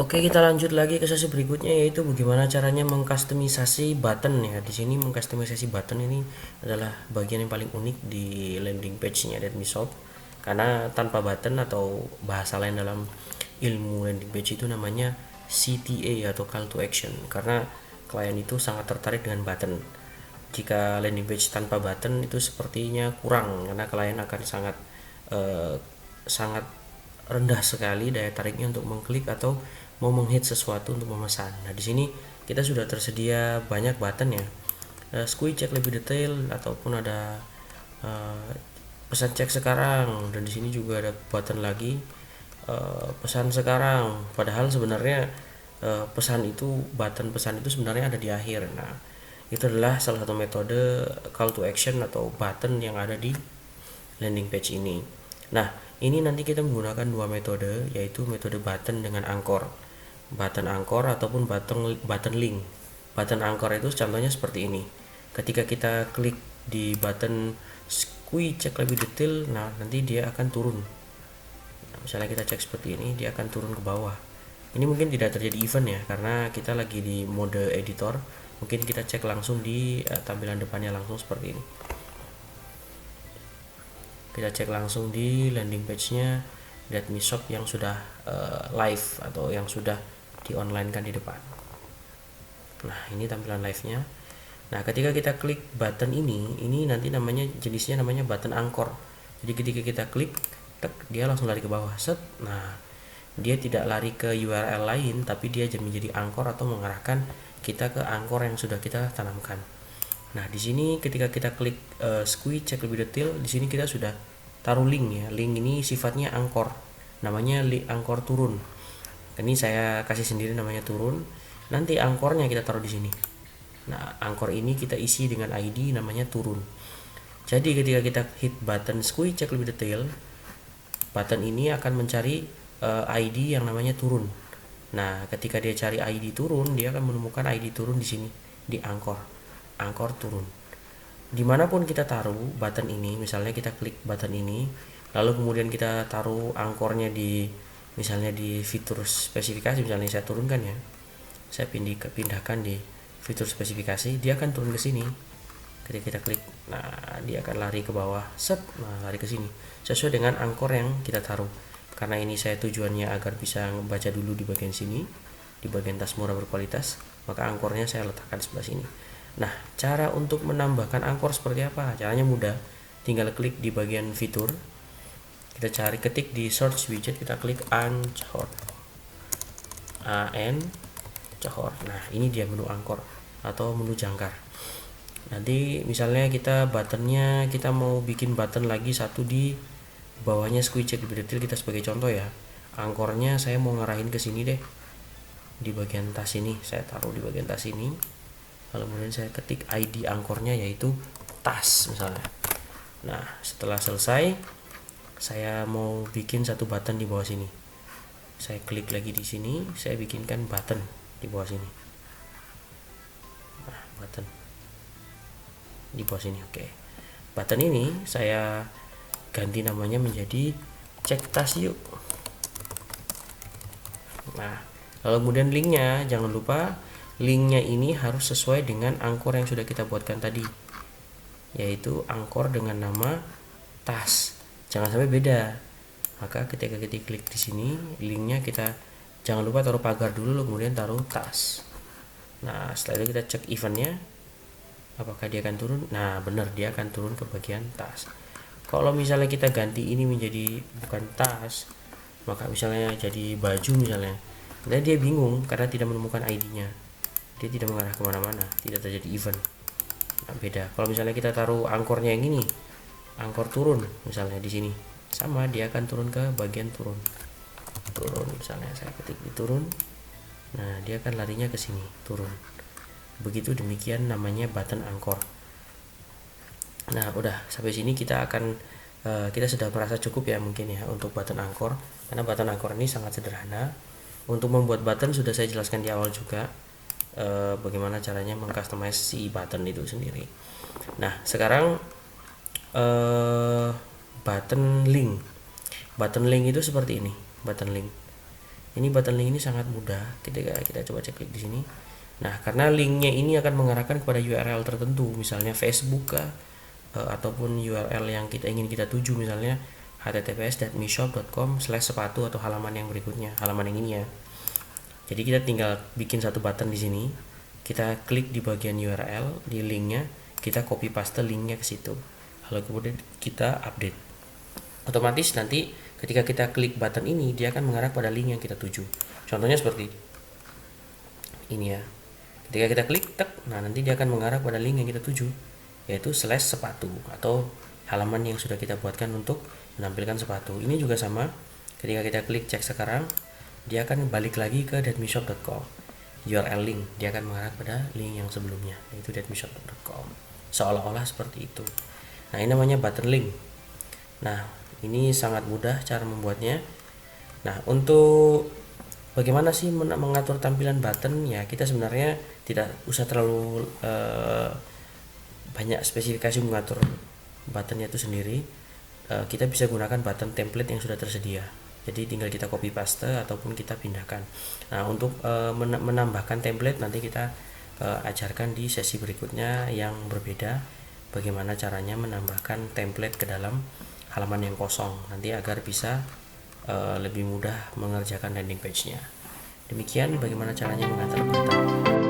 Oke, kita lanjut lagi ke sesi berikutnya, yaitu bagaimana caranya mengkustomisasi button ya. Di sini mengkustomisasi button ini adalah bagian yang paling unik di landing page-nya Redmi Shop. Karena tanpa button atau bahasa lain dalam ilmu landing page itu namanya CTA atau call to action. Karena klien itu sangat tertarik dengan button. Jika landing page tanpa button itu sepertinya kurang, karena klien akan sangat eh, sangat rendah sekali daya tariknya untuk mengklik atau mau menghit sesuatu untuk memesan. Nah, di sini kita sudah tersedia banyak button ya. Squee cek lebih detail ataupun ada uh, pesan cek sekarang, dan di sini juga ada button lagi pesan sekarang. Padahal sebenarnya pesan itu, button pesan itu sebenarnya ada di akhir. Nah, itu adalah salah satu metode call to action atau button yang ada di landing page ini. Nah, ini nanti kita menggunakan dua metode, yaitu metode button dengan angkor. Button angkor ataupun button link. Button angkor itu contohnya seperti ini. Ketika kita klik di button squee cek lebih detail, nah nanti dia akan turun. Nah, misalnya kita cek seperti ini, dia akan turun ke bawah. Ini mungkin tidak terjadi event ya, karena kita lagi di mode editor. Mungkin kita cek langsung di tampilan depannya langsung seperti ini. Kita cek langsung di landing page-nya Redmi Shop yang sudah live atau yang sudah di online kan di depan. Nah, ini tampilan live-nya. Nah, ketika kita klik button ini nanti namanya, jenisnya namanya button angkor. Jadi ketika kita klik, tek, dia langsung lari ke bawah. Set. Nah, dia tidak lari ke URL lain, tapi dia menjadi angkor atau mengarahkan kita ke angkor yang sudah kita tanamkan. Nah, di sini ketika kita klik squee cek lebih detail, di sini kita sudah taruh link ya. Link ini sifatnya angkor. Namanya link angkor turun. Ini saya kasih sendiri namanya turun. Nanti angkornya kita taruh di sini. Nah, angkor ini kita isi dengan ID namanya turun. Jadi ketika kita hit button squee cek lebih detail, button ini akan mencari ID yang namanya turun. Nah, ketika dia cari ID turun, dia akan menemukan ID turun di sini, di angkor. Angkor turun. Dimanapun kita taruh button ini, misalnya kita klik button ini, lalu kemudian kita taruh angkornya di, misalnya di fitur spesifikasi, misalnya saya turunkan ya, saya pindahkan di fitur spesifikasi, dia akan turun ke sini. Ketika kita klik, nah dia akan lari ke bawah, set, nah lari ke sini sesuai dengan angkor yang kita taruh. Karena ini saya tujuannya agar bisa membaca dulu di bagian sini, di bagian tas murah berkualitas, maka angkornya saya letakkan sebelah sini. Nah, cara untuk menambahkan angkor seperti apa? Caranya mudah, tinggal klik di bagian fitur, kita cari, ketik di search widget, kita klik Anchor, AN Cohor. Nah, ini dia menu angkor atau menu jangkar. Nanti misalnya kita buttonnya, kita mau bikin button lagi satu di bawahnya squee cek lebih detail, kita sebagai contoh ya. Angkornya saya mau ngarahin ke sini deh, di bagian tas ini, saya taruh di bagian tas ini. Lalu kemudian saya ketik ID angkornya yaitu tas misalnya. Nah, setelah selesai, saya mau bikin satu button di bawah sini. Saya klik lagi di sini, saya bikinkan button di bawah sini. Nah, button di bawah sini. Oke. Button ini saya ganti namanya menjadi cek tas yuk. Nah, lalu kemudian linknya, jangan lupa linknya ini harus sesuai dengan angkor yang sudah kita buatkan tadi, yaitu angkor dengan nama tas. Jangan sampai beda. Maka ketika kita klik di sini, linknya kita jangan lupa taruh pagar dulu, kemudian taruh tas. Nah, setelah itu kita cek eventnya, apakah dia akan turun. Nah, benar, dia akan turun ke bagian tas. Kalau misalnya kita ganti ini menjadi bukan tas, maka misalnya jadi baju misalnya, dan dia bingung karena tidak menemukan ID-nya, dia tidak mengarah kemana-mana, tidak terjadi event. Nah, beda. Kalau misalnya kita taruh angkornya yang ini, angkor turun misalnya di sini, sama, dia akan turun ke bagian turun. Turun misalnya saya ketik di turun, nah dia akan larinya ke sini, turun. Begitu, demikian namanya button angkor. Nah, udah sampai sini kita akan kita sudah merasa cukup ya mungkin ya untuk button angkor, karena button angkor ini sangat sederhana. Untuk membuat button sudah saya jelaskan di awal juga, bagaimana caranya mengcustomize si button itu sendiri. Nah, sekarang button link. Button link itu seperti ini, button link. Ini button link ini sangat mudah ketika kita coba cek klik di sini. Nah, karena linknya ini akan mengarahkan kepada URL tertentu, misalnya Facebook kah, ataupun URL yang ingin kita tuju, misalnya https://mishop.com/sepatu atau halaman yang berikutnya, halaman yang ini ya. Jadi kita tinggal bikin satu button di sini, kita klik di bagian URL di linknya, kita copy paste linknya ke situ, lalu kemudian kita update. Otomatis nanti ketika kita klik button ini, dia akan mengarah pada link yang kita tuju. Contohnya seperti ini ya. Ketika kita klik tek, nah nanti dia akan mengarah pada link yang kita tuju, yaitu /sepatu atau halaman yang sudah kita buatkan untuk menampilkan sepatu. Ini juga sama, ketika kita klik cek sekarang, dia akan balik lagi ke datmishop.com. URL link, dia akan mengarah pada link yang sebelumnya, yaitu datmishop.com. Seolah-olah seperti itu. Nah, ini namanya button link. Nah, ini sangat mudah cara membuatnya. Nah, untuk bagaimana sih mengatur tampilan button ya, kita sebenarnya tidak usah terlalu banyak spesifikasi mengatur buttonnya itu sendiri. Kita bisa gunakan button template yang sudah tersedia, jadi tinggal kita copy paste ataupun kita pindahkan. Nah, untuk menambahkan template nanti kita ajarkan di sesi berikutnya yang berbeda, bagaimana caranya menambahkan template ke dalam halaman yang kosong nanti agar bisa lebih mudah mengerjakan landing page-nya. Demikian bagaimana caranya mengatur button.